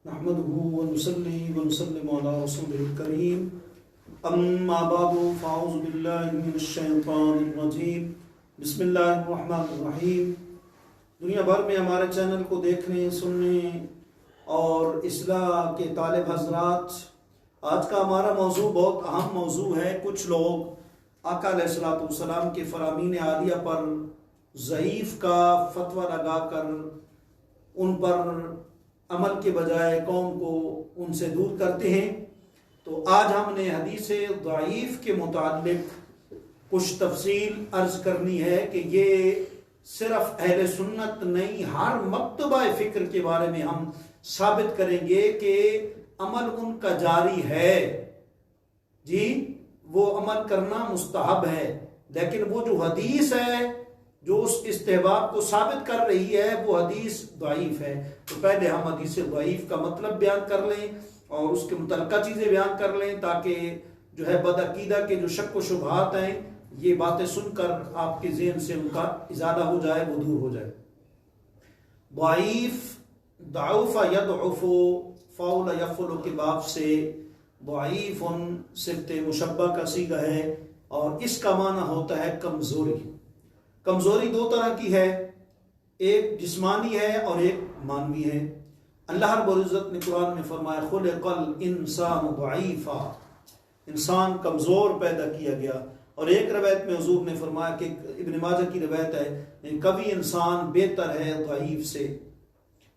نحمده ونصلي ونسلم على رسوله الكريم اما بعد فاعوذ بالله من الشیطان الرجیم بسم اللہ الرحمن الرحیم۔ دنیا بھر میں ہمارے چینل کو دیکھنے سننے اور اصلاح کے طالب حضرات، آج کا ہمارا موضوع بہت اہم موضوع ہے۔ کچھ لوگ آقا علیہ الصلوۃ والسلام کے فرامین عالیہ پر ضعیف کا فتویٰ لگا کر ان پر عمل کے بجائے قوم کو ان سے دور کرتے ہیں۔ تو آج ہم نے حدیث ضعیف کے متعلق کچھ تفصیل عرض کرنی ہے کہ یہ صرف اہل سنت نہیں، ہر مکتبہ فکر کے بارے میں ہم ثابت کریں گے کہ عمل ان کا جاری ہے، جی وہ عمل کرنا مستحب ہے، لیکن وہ جو حدیث ہے جو اس استحباب کو ثابت کر رہی ہے وہ حدیث ضعیف ہے۔ تو پہلے ہم حدیث ضعیف کا مطلب بیان کر لیں اور اس کے متعلقہ چیزیں بیان کر لیں تاکہ جو ہے بدعقیدہ کے جو شک و شبہات ہیں یہ باتیں سن کر آپ کے ذہن سے ان کا ازالہ ہو جائے، وہ دور ہو جائے۔ ضعیف، ضعف یضعف، فعل یفعل کے باب سے ضعیف صفت مشبہ کا صیغہ ہے اور اس کا معنی ہوتا ہے کمزوری۔ کمزوری دو طرح کی ہے، ایک جسمانی ہے اور ایک مانوی ہے۔ اللہ رب العزت نے قرآن میں فرمایا خلق الانسان ضعیفا، انسان کمزور پیدا کیا گیا۔ اور ایک روایت میں حضور نے فرمایا کہ ابن ماجہ کی روایت ہے کبھی انسان بہتر ہے ضعیف سے۔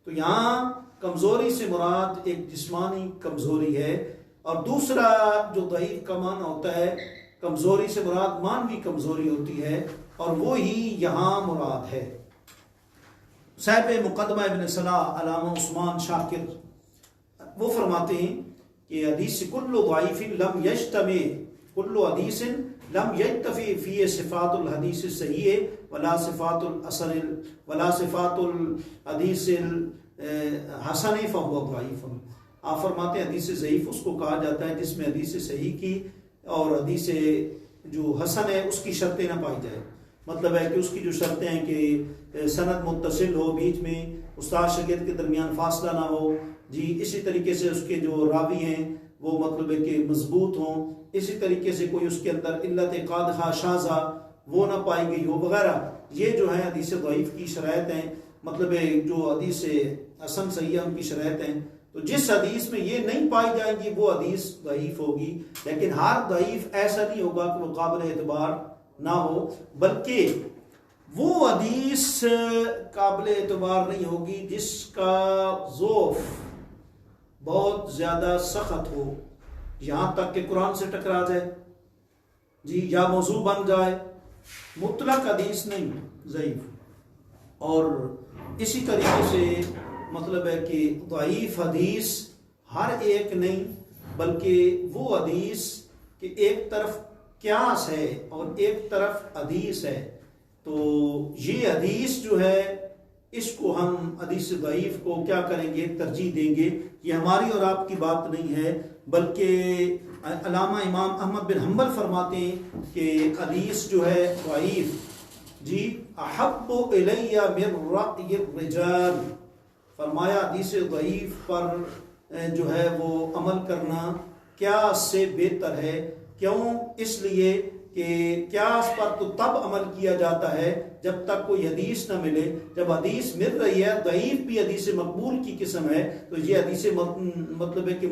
تو یہاں کمزوری سے مراد ایک جسمانی کمزوری ہے، اور دوسرا جو ضعیف کا معنی ہوتا ہے کمزوری سے مراد مانوی کمزوری ہوتی ہے، اور وہی یہاں مراد ہے۔ صاحب مقدمہ ابن صلاح علامہ عثمان شاکر وہ فرماتے ہیں کہ حدیث کل ضعیف لم یجتمع کل حدیث لم یجتفی فی صفات الحدیث الصحیح ولا صفات الاصل ولا صفات الحدیث الحسن فهو ضعیف۔ آپ فرماتے ہیں حدیث ضعیف اس کو کہا جاتا ہے جس میں حدیث صحیح کی اور حدیث جو حسن ہے اس کی شرطیں نہ پائی جائے۔ مطلب ہے کہ اس کی جو شرطیں ہیں کہ سند متصل ہو، بیچ میں استاد شاگرد کے درمیان فاصلہ نہ ہو، جی اسی طریقے سے اس کے جو راوی ہیں وہ مطلب ہے کہ مضبوط ہوں، اسی طریقے سے کوئی اس کے اندر علت قادحہ شاذہ وہ نہ پائی گئی ہو وغیرہ۔ یہ جو ہے حدیث ضعیف کی شرائط ہیں، مطلب ہے جو حدیث حسن صحیح ان کی شرائط ہیں۔ تو جس حدیث میں یہ نہیں پائی جائیں گی وہ حدیث ضعیف ہوگی، لیکن ہر ضعیف ایسا نہیں ہوگا کہ وہ قابل اعتبار نہ ہو، بلکہ وہ حدیث قابل اعتبار نہیں ہوگی جس کا ضعف بہت زیادہ سخت ہو، یہاں تک کہ قرآن سے ٹکرا جائے، جی یا موضوع بن جائے۔ مطلق حدیث نہیں، ضعیف۔ اور اسی طریقے سے مطلب ہے کہ ضعیف حدیث ہر ایک نہیں، بلکہ وہ حدیث کہ ایک طرف قیاس ہے اور ایک طرف حدیث ہے، تو یہ حدیث جو ہے اس کو ہم حدیث ضعیف کو کیا کریں گے، ترجیح دیں گے۔ یہ ہماری اور آپ کی بات نہیں ہے، بلکہ علامہ امام احمد بن حنبل فرماتے ہیں کہ حدیث جو ہے ضعیف، جی احب الی من رأی الرجال، فرمایا حدیث ضعیف پر جو ہے وہ عمل کرنا قیاس سے بہتر ہے۔ کیوں؟ اس لیے کہ قیاس پر تو تب عمل کیا جاتا ہے جب تک کوئی حدیث نہ ملے۔ جب حدیث مل رہی ہے، ضعیف بھی حدیث مقبول کی قسم ہے، تو یہ حدیث مطلب ہے کہ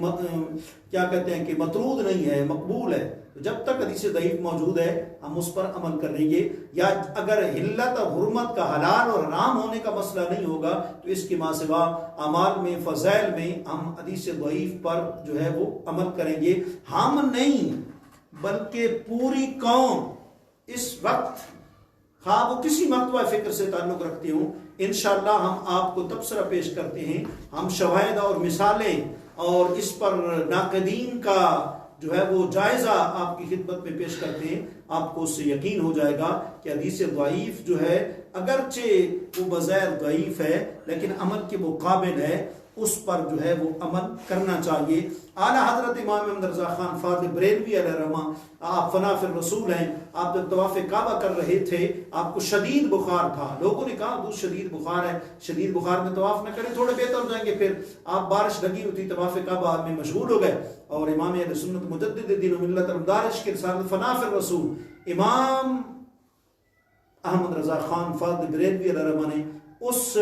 کیا کہتے ہیں کہ مطرود نہیں ہے، مقبول ہے۔ جب تک حدیث ضعیف موجود ہے ہم اس پر عمل کریں گے، یا اگر حلت اور حرمت کا حلال اور حرام ہونے کا مسئلہ نہیں ہوگا تو اس کے ماں سوا اعمال میں فضائل میں ہم حدیث ضعیف پر جو ہے وہ عمل کریں گے۔ ہم نہیں بلکہ پوری قوم اس وقت، خواہ وہ کسی مکتبہ فکر سے تعلق رکھتے ہوں، انشاءاللہ ہم آپ کو تبصرہ پیش کرتے ہیں، ہم شواہد اور مثالیں اور اس پر ناقدین کا جو ہے وہ جائزہ آپ کی خدمت میں پیش کرتے ہیں۔ آپ کو اس سے یقین ہو جائے گا کہ حدیث ضعیف جو ہے اگرچہ وہ بظاہر ضعیف ہے لیکن عمل کے وہ قابل ہے، اس پر جو ہے وہ عمل کرنا چاہیے۔ اعلیٰ حضرت امام احمد رضا خان فاضل بریلوی علیہ رحمہ، آپ فنا فی الرسول ہیں، آپ جب طواف کعبہ کر رہے تھے آپ کو شدید بخار تھا، لوگوں نے کہا بہت شدید بخار ہے، شدید بخار میں طواف نہ کریں، تھوڑے بہتر ہو جائیں گے۔ پھر آپ بارش لگی ہوئی تھی، طواف کعبہ میں مشغول ہو گئے، اور امام اہل سنت مجدد دین و ملت المدارش کے رسالہ فنا فی الرسول امام احمد رضا خان فاضل بریلوی علیہ رحمہ نے اس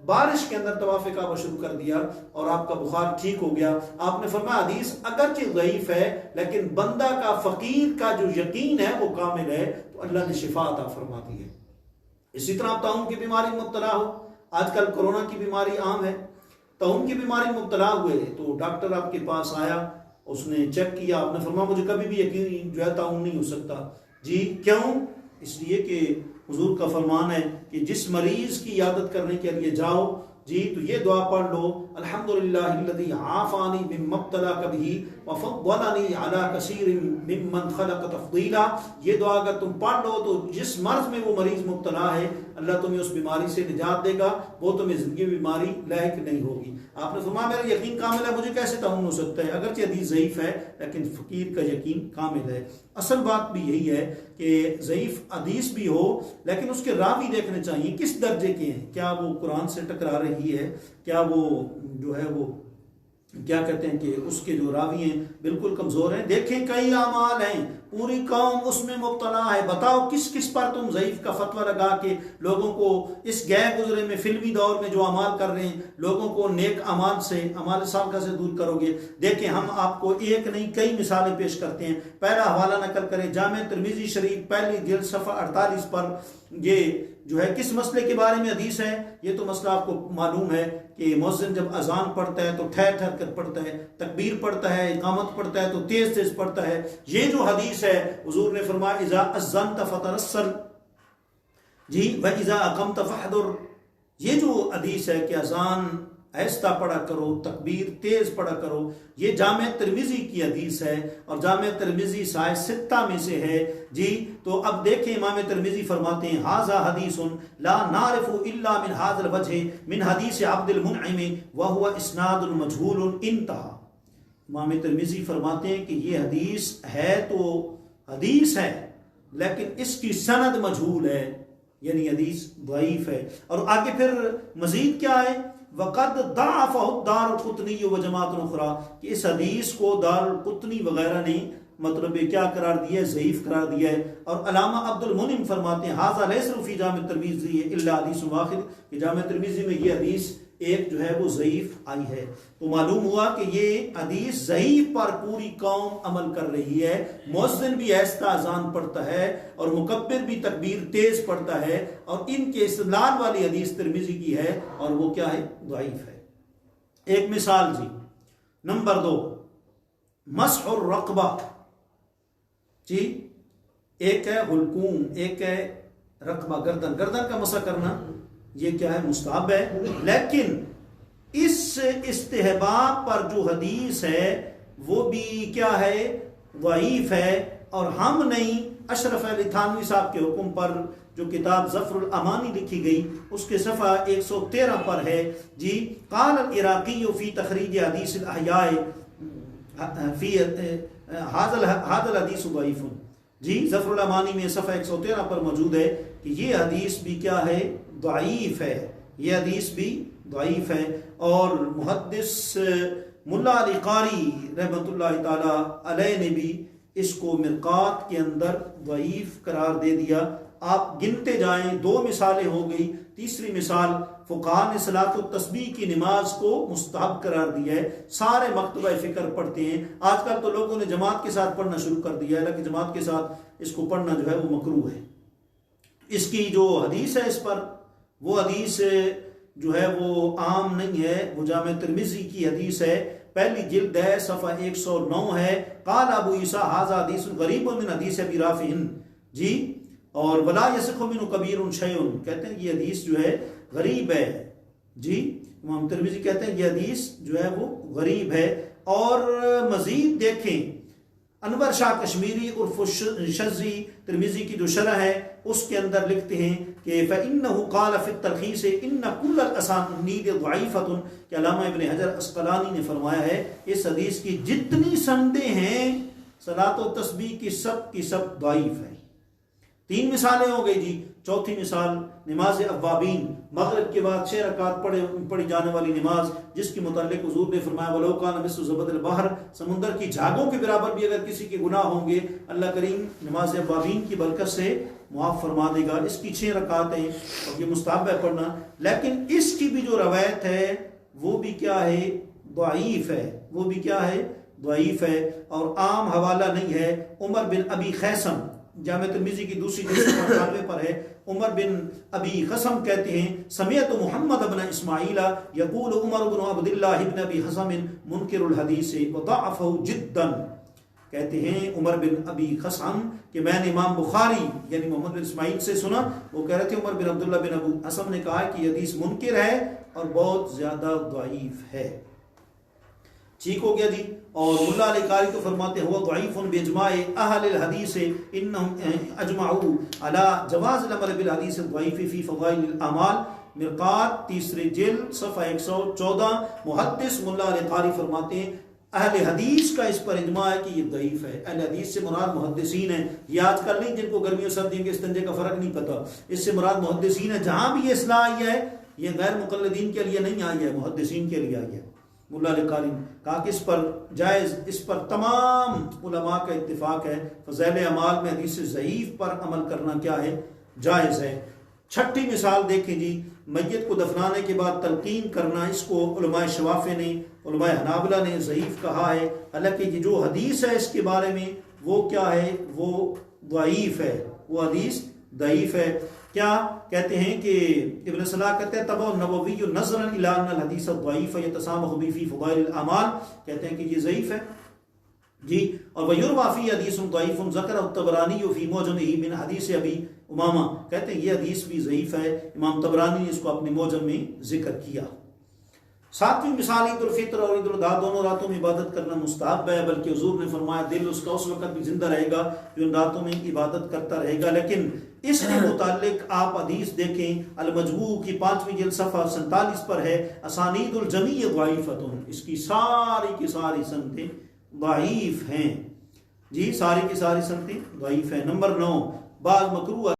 بارش کے اندر طواف کعبہ شروع کر دیا اور آپ کا بخار ٹھیک ہو گیا۔ آپ نے فرمایا حدیث اگرچہ ضعیف ہے لیکن بندہ کا، فقیر کا جو یقین ہے وہ کامل ہے، تو اللہ نے شفا عطا فرما دی ہے۔ اسی طرح آپ طاعون کی بیماری مبتلا ہو، آج کل کورونا کی بیماری عام ہے، طاعون کی بیماری مبتلا ہوئے تو ڈاکٹر آپ کے پاس آیا، اس نے چیک کیا، آپ نے فرمایا مجھے کبھی بھی یقین جو ہے طاعون نہیں ہو سکتا۔ جی کیوں؟ اس لیے کہ حضور کا فرمان ہے کہ جس مریض کی عیادت کرنے کے لیے جاؤ جی تو یہ دعا پڑھ لو، الحمدللہ الذی عافانی مما ابتلاک بہ وفضلنی علی کثیر ممن خلق تفضیلا۔ یہ دعا اگر تم پڑھ لو تو جس مرض میں وہ مریض مبتلا ہے اللہ تمہیں اس بیماری سے نجات دے گا، وہ تمہیں زندگی بیماری لاحق نہیں ہوگی۔ آپ نے فرمایا میرا یقین کامل ہے، مجھے کیسے طاعون ہو سکتا ہے؟ اگرچہ حدیث ضعیف ہے لیکن فقیر کا یقین کامل ہے۔ اصل بات بھی یہی ہے کہ ضعیف حدیث بھی ہو لیکن اس کے راوی دیکھنے چاہیے کس درجے کے ہیں، کیا وہ قرآن سے ٹکرا رہی ہے، کیا وہ جو ہے وہ کیا کہتے ہیں کہ اس کے جو راوی ہیں بالکل کمزور ہیں۔ دیکھیں کئی اعمال ہیں، پوری قوم اس میں مبتلا ہے، بتاؤ کس کس پر تم ضعیف کا فتویٰ لگا کے لوگوں کو اس گئے گزرے میں فلمی دور میں جو اعمال کر رہے ہیں لوگوں کو نیک اعمال سے، اعمال صالحہ سے دور کرو گے۔ دیکھیں ہم آپ کو ایک نہیں کئی مثالیں پیش کرتے ہیں۔ پہلا حوالہ نقل کریں جامع ترمذی شریف پہلی جلد صفحہ 48 پر، یہ جو ہے کس مسئلے کے بارے میں حدیث ہے؟ یہ تو مسئلہ آپ کو معلوم ہے کہ مؤذن جب اذان پڑھتا ہے تو ٹھہر ٹھہر کر پڑھتا ہے، تکبیر پڑھتا ہے، اقامت پڑھتا ہے تو تیز تیز پڑھتا ہے۔ یہ جو حدیث ہے حضور نے فرمایا اذا اذنت فترسل جی واذا اقمت فاحذر، یہ جو حدیث ہے کہ اذان آہستہ پڑھا کرو، تکبیر تیز پڑھا کرو، یہ جامع ترمذی کی حدیث ہے اور جامع ترمذی صحیح ستہ میں سے ہے جی۔ تو اب دیکھیں امام ترمذی فرماتے ہیں ھذا حدیث لا نعرف الا من ھذا الوجہ من حدیث عبد المنعم وهو اسناد مجهول انتہا۔ امام ترمذی فرماتے ہیں کہ یہ حدیث ہے تو حدیث ہے لیکن اس کی سند مجہول ہے، یعنی حدیث ضعیف ہے۔ اور آگے پھر مزید کیا ہے؟ وقد ضعفہ الدار القطنی و جماعت اخرى، کہ اس حدیث کو دار القطنی وغیرہ نے مطلب کیا قرار دیا ہے؟ ضعیف قرار دیا ہے۔ اور علامہ عبد المنعم فرماتے ہیں ھذا لیس فی جامع ترمذی الا حدیث واحد، کہ جامع ترمذی میں یہ حدیث ایک جو ہے وہ ضعیف آئی ہے۔ تو معلوم ہوا کہ یہ حدیث ضعیف پر پوری قوم عمل کر رہی ہے۔ مؤذن بھی آہستہ اذان پڑھتا ہے اور مکبر بھی تکبیر تیز پڑھتا ہے، اور ان کے استدلال والی حدیث ترمذی کی ہے اور وہ کیا ہے؟ ضعیف ہے۔ ایک مثال جی، نمبر 2 مسح الرقبہ جی، ایک ہے حلقوم، ایک ہے رقبہ، گردن کا مسح کرنا، یہ کیا ہے؟ مستحب ہے، لیکن اس استحباب پر جو حدیث ہے وہ بھی کیا ہے؟ ضعیف ہے۔ اور ہم نہیں، اشرف علی تھانوی صاحب کے حکم پر جو کتاب ظفر الامانی لکھی گئی اس کے صفحہ 113 پر ہے جی، قال العراقی فی تخریج حدیث الاحیاء فی ھذا الحدیث ضعیف جی، ظفر الامانی میں صفحہ 113 پر موجود ہے کہ یہ حدیث بھی کیا ہے؟ ضعیف ہے، یہ حدیث بھی ضعیف ہے۔ اور محدث ملا علی قاری رحمۃ اللہ تعالی علیہ نے بھی اس کو مرقات کے اندر ضعیف قرار دے دیا۔ آپ گنتے جائیں، 2 مثالیں ہو گئی، تیسری مثال فقہاء نے صلاۃ التسبیح کی نماز کو مستحب قرار دیا ہے، سارے مکتبہ فکر پڑھتے ہیں۔ آج کل تو لوگوں نے جماعت کے ساتھ پڑھنا شروع کر دیا ہے، لیکن جماعت کے ساتھ اس کو پڑھنا جو ہے وہ مکروہ ہے۔ اس کی جو حدیث ہے اس پر، وہ حدیث جو ہے وہ عام نہیں ہے، وہ جامع ترمذی کی حدیث ہے، پہلی جلد ہے، صفحہ 109 ہے۔ قال ابو عیسیٰ ھذا حدیث غریب من حدیث ابی رافع جی، اور ولا یصح منہ کبیر شیء، کہتے ہیں یہ حدیث جو ہے غریب ہے جی، امام ترمذی کہتے ہیں یہ حدیث جو ہے وہ غریب ہے۔ اور مزید دیکھیں انور شاہ کشمیری عرف شذی ترمذی کی جو شرح ہے اس کے اندر لکھتے ہیں کہ فَإِنَّهُ قَالَ فِي التَّلْخِيصِ إِنَّ كُلَّ الْأَسَانِيدِ ضَعِيفَةٌ کہ علامہ ابن حجر عسقلانی نے فرمایا ہے اس حدیث کی جتنی سندیں ہیں صلاۃ و تسبیح کی سب ضعیف ہیں۔ 3 مثالیں ہو گئی جی۔ چوتھی مثال نماز اوابین، مغرب کے بعد 6 رکعت پڑھی جانے والی نماز، جس کے متعلق حضور نے فرمایا وَلَوْ كَانَ مِثْلُ زَبَدِ الْبَحْرِ، سمندر کی جھاگوں کے برابر بھی اگر کسی کے گناہ ہوں گے اللہ کریم نماز اوابین کی برکت سے معاف فرما دے گا۔ اس کی 6 رکعتیں اور یہ مستحب ہے پڑھنا، لیکن اس کی بھی جو روایت ہے وہ بھی کیا ہے؟ ضعیف ہے۔ وہ بھی کیا ہے؟ ضعیف ہے، اور عام حوالہ نہیں ہے۔ عمر بن ابی خیثم، جامع ترمذی کی دوسری جلد 98 پر ہے، عمر بن ابی خصم کہتے ہیں سمعت محمد بن اسماعیل یقول عمر بن عبداللہ بن ابی خصم منکر الحدیث وضعفہ جدا، کہتے ہیں عمر بن ابی خصم کہ میں نے امام بخاری یعنی محمد بن اسماعیل سے سنا، وہ کہہ رہے تھے عمر بن عبداللہ بن ابو حصم نے کہا کہ یہ حدیث منکر ہے اور بہت زیادہ ضعیف ہے۔ ٹھیک ہو گیا جی۔ اور ملا علی قاری تو فرماتے ہیں وہ ضعیف باجماع اہل الحدیث انہم اجمعوا علی جواز العمل بالحدیث الضعیف فی فضائل الاعمال، مرقات 3 جلد صفحہ 114۔ محدث ملا علی قاری فرماتے ہیں اہل حدیث کا اس پر اجماع ہے کہ یہ ضعیف ہے۔ اہل حدیث سے مراد محدثین ہیں، یہ آج کل نہیں جن کو گرمیوں سردیوں کے استنجے کا فرق نہیں پتہ، اس سے مراد محدثین ہیں۔ جہاں بھی یہ اصلاح آئی ہے یہ غیر مقلدین کے لیے نہیں آئی ہے، محدثین کے لیے آئی ہے۔ ملا علی قاری کہا کہ اس پر جائز، اس پر تمام علماء کا اتفاق ہے، فضائل اعمال میں حدیث ضعیف پر عمل کرنا کیا ہے؟ جائز ہے۔ 6ٹھی مثال دیکھیں جی، میت کو دفنانے کے بعد تلقین کرنا، اس کو علماء شوافع نے، علماء حنابلہ نے ضعیف کہا ہے، حالانکہ یہ جو حدیث ہے اس کے بارے میں وہ کیا ہے؟ وہ ضعیف ہے، وہ حدیث ضعیف ہے۔ کیا کہتے ہیں کہ ابن صلاح کہتے ہیں تبع النووی نظرا الی ان الحدیث الضعیف یتسامح به فی فضائل الاعمال، کہتے ہیں کہ یہ ضعیف ہے جی۔ اور ویروی فی حدیث ضعیف ذکر الطبرانی فی معجمہ من حدیث ابی امامہ، کہتے ہیں یہ حدیث بھی ضعیف ہے، امام طبرانی نے اس کو اپنے معجم میں ذکر کیا۔ 7ویں مثال عید الفطر اور عید الاضحیٰ دونوں راتوں میں عبادت کرنا مستحب ہے، بلکہ حضور نے فرمایا دل اس کا اس وقت بھی زندہ رہے گا جو ان راتوں میں عبادت کرتا رہے گا۔ لیکن اس کے متعلق آپ حدیث دیکھیں، المجموع کی 5ویں جلد صفحہ 47 پر ہے اسانید الجمیع ضعیفۃ، اس کی ساری کی ساری سندیں ضعیف ہیں جی، ساری کی ساری سندیں ضعیف ہیں۔ نمبر 9، بعض مکروہ